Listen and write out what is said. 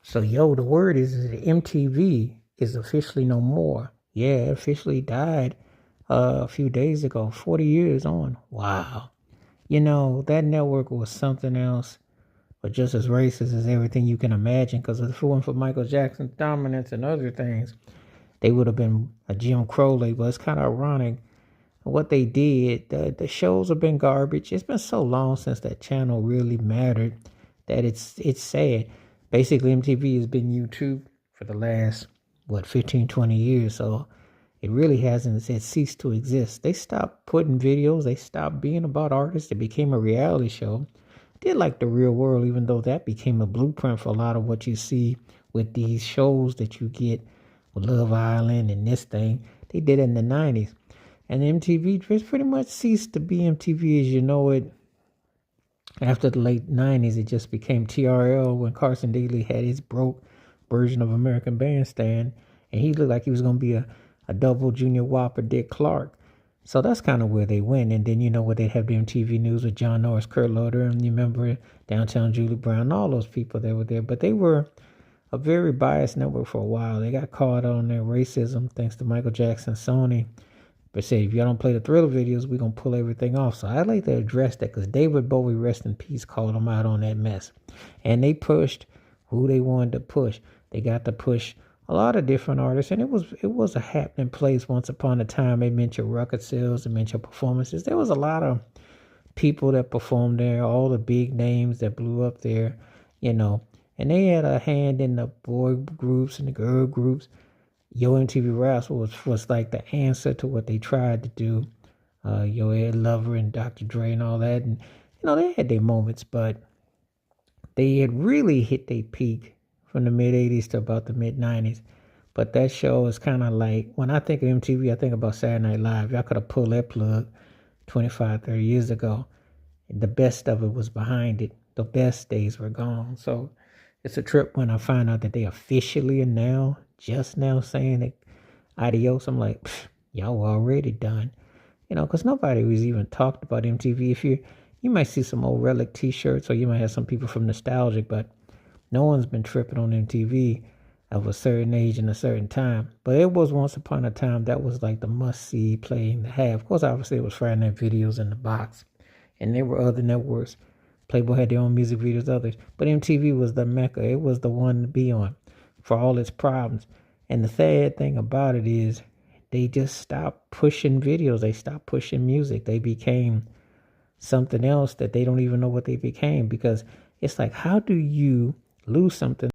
So, the word is that MTV is officially no more. Yeah, it officially died a few days ago, 40 years on. Wow. That network was something else, but just as racist as everything you can imagine. Because if it weren't for Michael Jackson's dominance and other things, they would have been a Jim Crow label. It's kind of ironic what they did. The shows have been garbage. It's been so long since that channel really mattered that it's sad. Basically, MTV has been YouTube for the last 15, 20 years. So it really hasn't. It ceased to exist. They stopped putting videos. They stopped being about artists. It became a reality show. Did like The Real World, even though that became a blueprint for a lot of what you see with these shows that you get with Love Island and this thing. They did it in the 90s. And MTV pretty much ceased to be MTV as you know it. After the late 90s, it just became TRL when Carson Daly had his broke version of American Bandstand. And he looked like he was going to be a double Junior Whopper Dick Clark. So that's kind of where they went. And then, where they have the MTV News with John Norris, Kurt Loder, and you remember Downtown Julie Brown, all those people that were there. But they were a very biased network for a while. They got caught on their racism thanks to Michael Jackson, Sony. But say, if y'all don't play the Thriller videos, we're going to pull everything off. So I'd like to address that because David Bowie, rest in peace, called them out on that mess. And they pushed who they wanted to push. They got to push a lot of different artists. And it was a happening place once upon a time. They mentioned record sales, they mentioned performances. There was a lot of people that performed there, all the big names that blew up there, And they had a hand in the boy groups and the girl groups. Yo MTV Raps was like the answer to what they tried to do. Yo Ed Lover and Dr. Dre and all that. And, they had their moments, but they had really hit their peak from the mid-'80s to about the mid-'90s. But that show is kind of like, when I think of MTV, I think about Saturday Night Live. Y'all could have pulled that plug 25, 30 years ago. The best of it was behind it. The best days were gone. So it's a trip when I find out that they officially are just now saying it, adios. I'm like, y'all were already done. Because nobody was even talked about MTV. If you might see some old relic t-shirts, or you might have some people from Nostalgic, but no one's been tripping on MTV of a certain age and a certain time. But it was once upon a time that was like the must-see playing to have. Of course, obviously, it was Friday Night Videos in the box. And there were other networks. Playboy had their own music videos, others. But MTV was the mecca. It was the one to be on for all its problems. And the sad thing about it is they just stopped pushing videos. They stopped pushing music. They became something else that they don't even know what they became, because it's like, how do you lose something